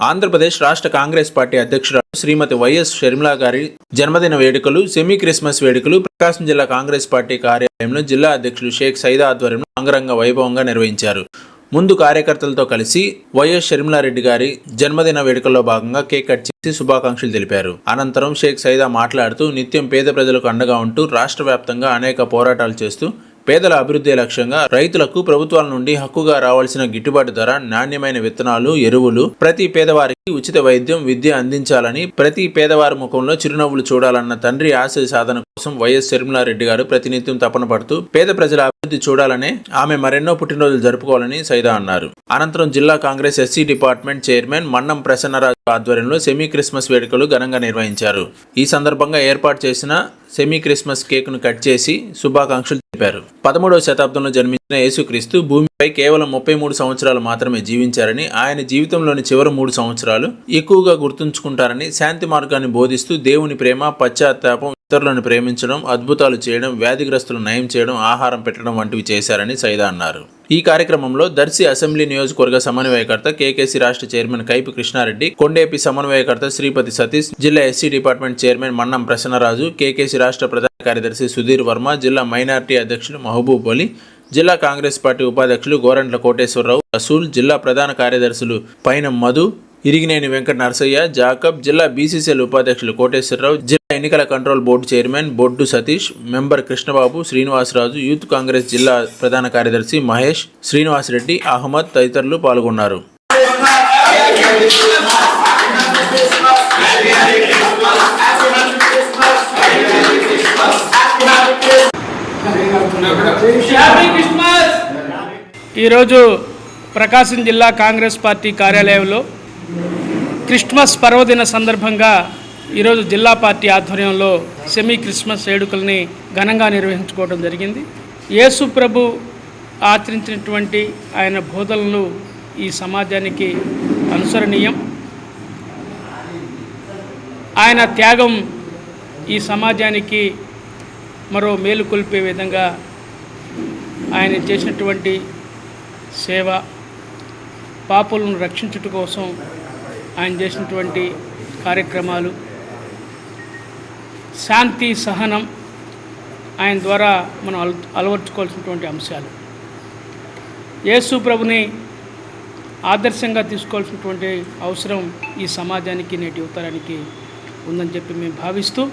ఆంధ్రప్రదేశ్ రాష్ట్ర కాంగ్రెస్ పార్టీ అధ్యక్షురాలు శ్రీమతి వైఎస్ షర్మిల గారి జన్మదిన వేడుకలు, సెమీ క్రిస్మస్ వేడుకలు ప్రకాశం జిల్లా కాంగ్రెస్ పార్టీ కార్యాలయంలో జిల్లా అధ్యక్షులు షేక్ సైదా ఆధ్వర్యంలో అంగరంగ వైభవంగా నిర్వహించారు. ముందు కార్యకర్తలతో కలిసి వైఎస్ షర్మిలారెడ్డి గారి జన్మదిన వేడుకల్లో భాగంగా కేక్ కట్ చేసి శుభాకాంక్షలు తెలిపారు. అనంతరం షేక్ సైదా మాట్లాడుతూ నిత్యం పేద ప్రజలకు అండగా ఉంటూ రాష్ట్ర వ్యాప్తంగా అనేక పోరాటాలు చేస్తూ పేదల అభివృద్ధి లక్ష్యంగా రైతులకు ప్రభుత్వాల నుండి హక్కుగా రావాల్సిన గిట్టుబాటు ధర, నాణ్యమైన విత్తనాలు, ఎరువులు, ప్రతి పేదవారికి ఉచిత వైద్యం, విద్య అందించాలని, ప్రతి పేదవారి ముఖంలో చిరునవ్వులు చూడాలన్న తండ్రి ఆశయ సాధన కోసం వైఎస్ షర్మిలారెడ్డి గారు ప్రతినిత్యం తపన పడుతూ పేద ప్రజల అభివృద్ధి చూడాలనే ఆమె మరెన్నో పుట్టినరోజులు జరుపుకోవాలని సైదా అన్నారు. అనంతరం జిల్లా Congress SC department chairman Mannam Prasannaraju ఆధ్వర్యంలో సెమీ క్రిస్మస్ వేడుకలు ఘనంగా నిర్వహించారు. ఈ సందర్భంగా ఏర్పాటు చేసిన సెమీ క్రిస్మస్ కేక్ ను కట్ చేసి శుభాకాంక్షలు తెలిపారు. 13వ శతాబ్దంలో జన్మించిన యేసుక్రీస్తు భూమిపై కేవలం 33 సంవత్సరాలు మాత్రమే జీవించారని, ఆయన జీవితంలోని చివరి 3 సంవత్సరాలు ఎక్కువగా గుర్తుంచుకుంటారని, శాంతి మార్గాన్ని బోధిస్తూ దేవుని ప్రేమ, పశ్చాత్తాపం, ఇతరులను ప్రేమించడం, అద్భుతాలు చేయడం, వ్యాధిగ్రస్తులను నయం చేయడం, ఆహారం పెట్టడం వంటివి చేశారని సైదా అన్నారు. ఈ కార్యక్రమంలో దర్శి అసెంబ్లీ నియోజకవర్గ సమన్వయకర్త, కేకేసీ రాష్ట్ర చైర్మన్ కైపు కృష్ణారెడ్డి, కొండేపి సమన్వయకర్త శ్రీపతి సతీష్, జిల్లా SC department chairman Mannam Prasannaraju, KKC రాష్ట్ర ప్రధాన కార్యదర్శి సుధీర్ వర్మ, జిల్లా మైనార్టీ అధ్యక్షులు మహబూబ్ అలీ, జిల్లా కాంగ్రెస్ పార్టీ ఉపాధ్యక్షులు గోరంట్ల కోటేశ్వరరావు, రసూల్, జిల్లా ప్రధాన కార్యదర్శులు పైనం మధు, ఇరిగినేని వెంకట నరసయ్య, జాకబ్, జిల్లా బీసీసీఎల్ ఉపాధ్యక్షులు కోటేశ్వరరావు, జిల్లా ఎన్నికల కంట్రోల్ బోర్డు చైర్మన్ బొడ్డు సతీష్, మెంబర్ కృష్ణబాబు, శ్రీనివాసరాజు, యూత్ కాంగ్రెస్ జిల్లా ప్రధాన కార్యదర్శి మహేష్, శ్రీనివాసరెడ్డి, అహ్మద్ తదితరులు పాల్గొన్నారు. ఈరోజు ప్రకాశం జిల్లా కాంగ్రెస్ పార్టీ కార్యాలయంలో క్రిస్మస్ పర్వదిన సందర్భంగా ఈరోజు జిల్లా పార్టీ ఆధ్వర్యంలో సెమీ క్రిస్మస్ వేడుకల్ని ఘనంగా నిర్వహించుకోవడం జరిగింది. యేసు ప్రభు ఆచరించినటువంటి ఆయన బోధనలు ఈ సమాజానికి అనుసరణీయం. ఆయన త్యాగం ఈ సమాజానికి మరో మేలు కొల్పే విధంగా ఆయన చేసినటువంటి సేవ, పాపులను రక్షించుట కోసం ఆయన చేసినటువంటి కార్యక్రమాలు, శాంతి సహనం ఆయన ద్వారా మనం అలవర్చుకోవాల్సినటువంటి అంశాలు, యేసు ప్రభుని ఆదర్శంగా తీసుకోవాల్సినటువంటి అవసరం ఈ సమాజానికి, నేటి యువతరానికి ఉందని చెప్పి మేము భావిస్తూ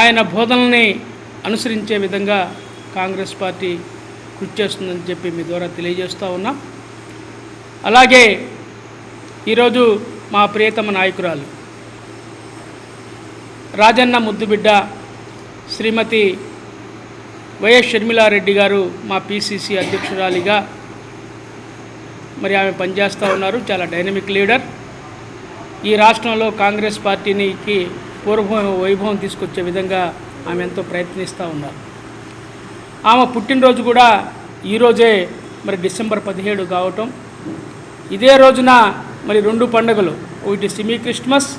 ఆయన బోధనల్ని అనుసరించే విధంగా కాంగ్రెస్ పార్టీ కృషి చేస్తుందని చెప్పి మీ ద్వారా తెలియజేస్తూ ఉన్నాం. అలాగే ఈరోజు మా ప్రియతమ నాయకురాలు రాజన్న ముద్దుబిడ్డ శ్రీమతి వైఎస్ షర్మిలారెడ్డి గారు మా పిసిసి అధ్యక్షురాలిగా మరి ఆమె పనిచేస్తూ ఉన్నారు. చాలా డైనమిక్ లీడర్. ఈ రాష్ట్రంలో కాంగ్రెస్ పార్టీకి పూర్వ వైభవం తీసుకొచ్చే విధంగా ఆమె ఎంతో ప్రయత్నిస్తూ ఉన్నారు. ఆమె పుట్టినరోజు కూడా ఈరోజే మరి డిసెంబర్ 17 కావటం, ఇదే రోజున మరి 2 పండుగలు, ఒకటి సెమీ క్రిస్మస్,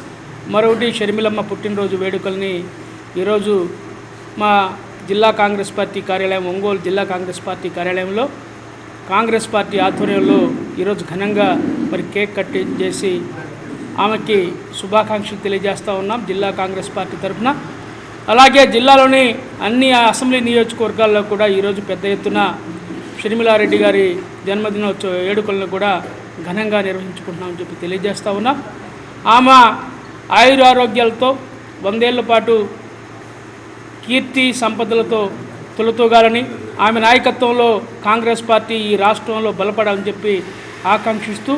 మరొకటి షర్మిలమ్మ పుట్టినరోజు వేడుకల్ని ఈరోజు మా జిల్లా కాంగ్రెస్ పార్టీ కార్యాలయం, ఒంగోలు జిల్లా కాంగ్రెస్ పార్టీ కార్యాలయంలో కాంగ్రెస్ పార్టీ ఆధ్వర్యంలో ఈరోజు ఘనంగా మరి కేక్ కట్ చేసి ఆమెకి శుభాకాంక్షలు తెలియజేస్తూ ఉన్నాం జిల్లా కాంగ్రెస్ పార్టీ తరఫున. అలాగే జిల్లాలోని అన్ని అసెంబ్లీ నియోజకవర్గాల్లో కూడా ఈరోజు పెద్ద ఎత్తున షర్మిలారెడ్డి గారి జన్మదినోత్సవ వేడుకలను కూడా ఘనంగా నిర్వహించుకుంటున్నామని చెప్పి తెలియజేస్తూ ఉన్నాం. ఆమె ఆయురారోగ్యాలతో 100 ఏళ్ల పాటు కీర్తి సంపదలతో తొలతూగాలని, ఆమె నాయకత్వంలో కాంగ్రెస్ పార్టీ ఈ రాష్ట్రంలో బలపడాలని చెప్పి ఆకాంక్షిస్తూ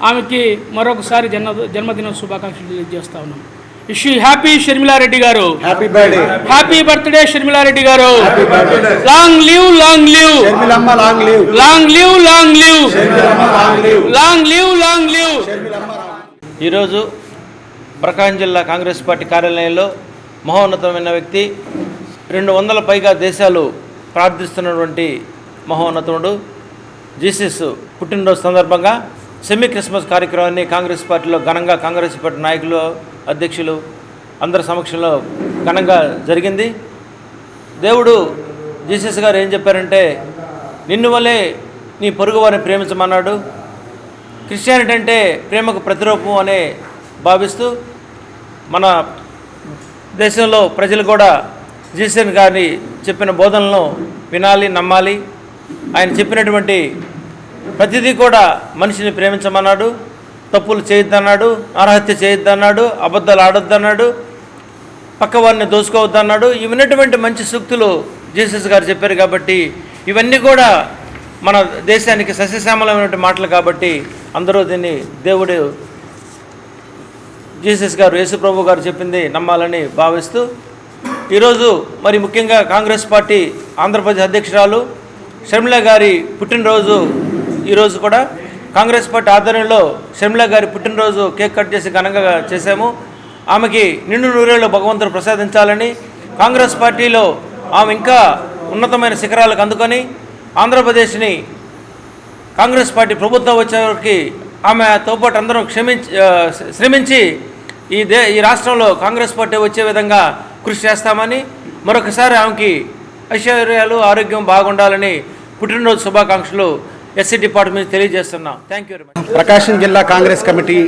ఆమెకి మరొకసారి జన్మదిన శుభాకాంక్షలు తెలియజేస్తా ఉన్నాం. ఇషి హ్యాపీ షర్మిలారెడ్డి గారు, హ్యాపీ బర్త్డే షర్మిలారెడ్డి గారు. Long live, long live, long live, long live, long live, long live. ఈరోజు ప్రకాశం జిల్లా కాంగ్రెస్ పార్టీ కార్యాలయంలో మహోన్నతమైన వ్యక్తి, 200 పైగా దేశాలు ప్రార్థిస్తున్నటువంటి మహోన్నతుడు జీసస్ పుట్టినరోజు సందర్భంగా సెమీ క్రిస్మస్ కార్యక్రమాన్ని కాంగ్రెస్ పార్టీలో ఘనంగా కాంగ్రెస్ పార్టీ నాయకులు, అధ్యక్షులు అందరి సమక్షంలో ఘనంగా జరిగింది. దేవుడు జీసస్ గారు ఏం చెప్పారంటే, నిన్ను వలే నీ పొరుగు వారిని ప్రేమించమన్నాడు. క్రిస్టియానిటీ అంటే ప్రేమకు ప్రతిరూపం అనే భావిస్తూ మన దేశంలో ప్రజలు కూడా జీసస్ గారిని చెప్పిన బోధనలను వినాలి, నమ్మాలి. ఆయన చెప్పినటువంటి ప్రతిదీ కూడా మనిషిని ప్రేమించమన్నాడు, తప్పులు చేయొద్దన్నాడు, నరహత్య చేయొద్దన్నాడు, అబద్ధాలు ఆడొద్దన్నాడు, పక్కవారిని దోసుకోవద్దన్నాడు. ఇవన్నటువంటి మంచి సూక్తులు జీసస్ గారు చెప్పారు. కాబట్టి ఇవన్నీ కూడా మన దేశానికి సస్యశ్యామలమైనటువంటి మాటలు. కాబట్టి అందరూ దీన్ని దేవుడు జీసస్ గారు, యేసుప్రభు గారు చెప్పింది నమ్మాలని భావిస్తూ ఈరోజు మరి ముఖ్యంగా కాంగ్రెస్ పార్టీ ఆంధ్రప్రదేశ్ అధ్యక్షురాలు షర్మిల గారి పుట్టినరోజు. ఈరోజు కూడా కాంగ్రెస్ పార్టీ ఆధ్వర్యంలో షర్మిల గారి పుట్టినరోజు కేక్ కట్ చేసి ఘనంగా చేశాము. ఆమెకి నిండు నూరేళ్ళు భగవంతుడు ప్రసాదించాలని, కాంగ్రెస్ పార్టీలో ఆమె ఇంకా ఉన్నతమైన శిఖరాలకు అందుకొని ఆంధ్రప్రదేశ్ని కాంగ్రెస్ పార్టీ ప్రభుత్వం వచ్చేవరకు ఆమెతో పాటు అందరం శ్రమించి ఈ రాష్ట్రంలో కాంగ్రెస్ పార్టీ వచ్చే విధంగా కృషి చేస్తామని, మరొకసారి ఆమెకి ఐశ్వర్యాలు, ఆరోగ్యం బాగుండాలని పుట్టినరోజు శుభాకాంక్షలు ఎస్సీ డిపార్ట్మెంట్ తెలియజేస్తున్నాం. Thank you very much. Prakasam జిల్లా కాంగ్రెస్ కమిటీ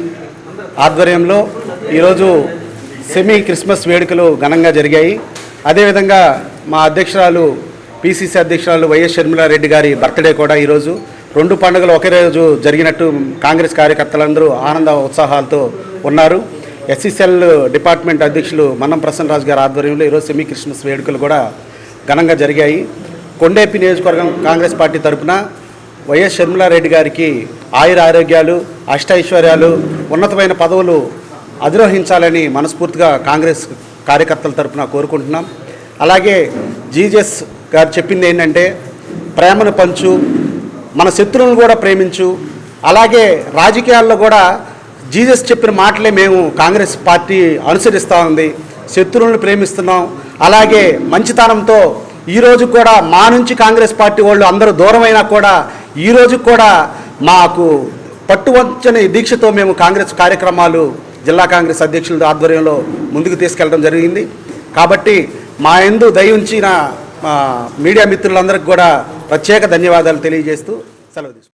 ఆధ్వర్యంలో ఈరోజు సెమీ క్రిస్మస్ వేడుకలు ఘనంగా జరిగాయి. అదేవిధంగా మా అధ్యక్షురాలు పిసిసి అధ్యక్షురాలు వైఎస్ షర్మిలారెడ్డి గారి బర్త్డే కూడా ఈరోజు. రెండు పండుగలు ఒకే రోజు జరిగినట్టు కాంగ్రెస్ కార్యకర్తలందరూ ఆనంద ఉత్సాహాలతో ఉన్నారు. ఎస్సీసీఎల్ డిపార్ట్మెంట్ అధ్యక్షులు మన్నం ప్రసన్నరాజు గారి ఆధ్వర్యంలో ఈరోజు సెమీ క్రిస్మస్ వేడుకలు కూడా ఘనంగా జరిగాయి. కొండేపి నియోజకవర్గం కాంగ్రెస్ పార్టీ తరఫున వైఎస్ షర్మిలారెడ్డి గారికి ఆయుర ఆరోగ్యాలు, అష్టైశ్వర్యాలు, ఉన్నతమైన పదవులు అధిరోహించాలని మనస్ఫూర్తిగా కాంగ్రెస్ కార్యకర్తల తరఫున కోరుకుంటున్నాం. అలాగే జీజస్ గారు చెప్పింది ఏంటంటే ప్రేమను పంచు, మన శత్రువులను కూడా ప్రేమించు. అలాగే రాజకీయాల్లో కూడా జీసస్ చెప్పిన మాటలే మేము కాంగ్రెస్ పార్టీ అనుసరిస్తూ ఉంది. శత్రువులను ప్రేమిస్తున్నాం. అలాగే మంచితనంతో ఈరోజు కూడా మా నుంచి కాంగ్రెస్ పార్టీ వాళ్ళు అందరూ దూరమైనా కూడా ఈరోజు కూడా మాకు పట్టువంచని దీక్షతో మేము కాంగ్రెస్ కార్యక్రమాలు జిల్లా కాంగ్రెస్ అధ్యక్షుల ఆధ్వర్యంలో ముందుకు తీసుకెళ్ళడం జరిగింది. కాబట్టి మా యందు దయ ఉంచిన మీడియా మిత్రులందరికీ కూడా ప్రత్యేక ధన్యవాదాలు తెలియజేస్తూ సెలవు తీసుకుంటాం.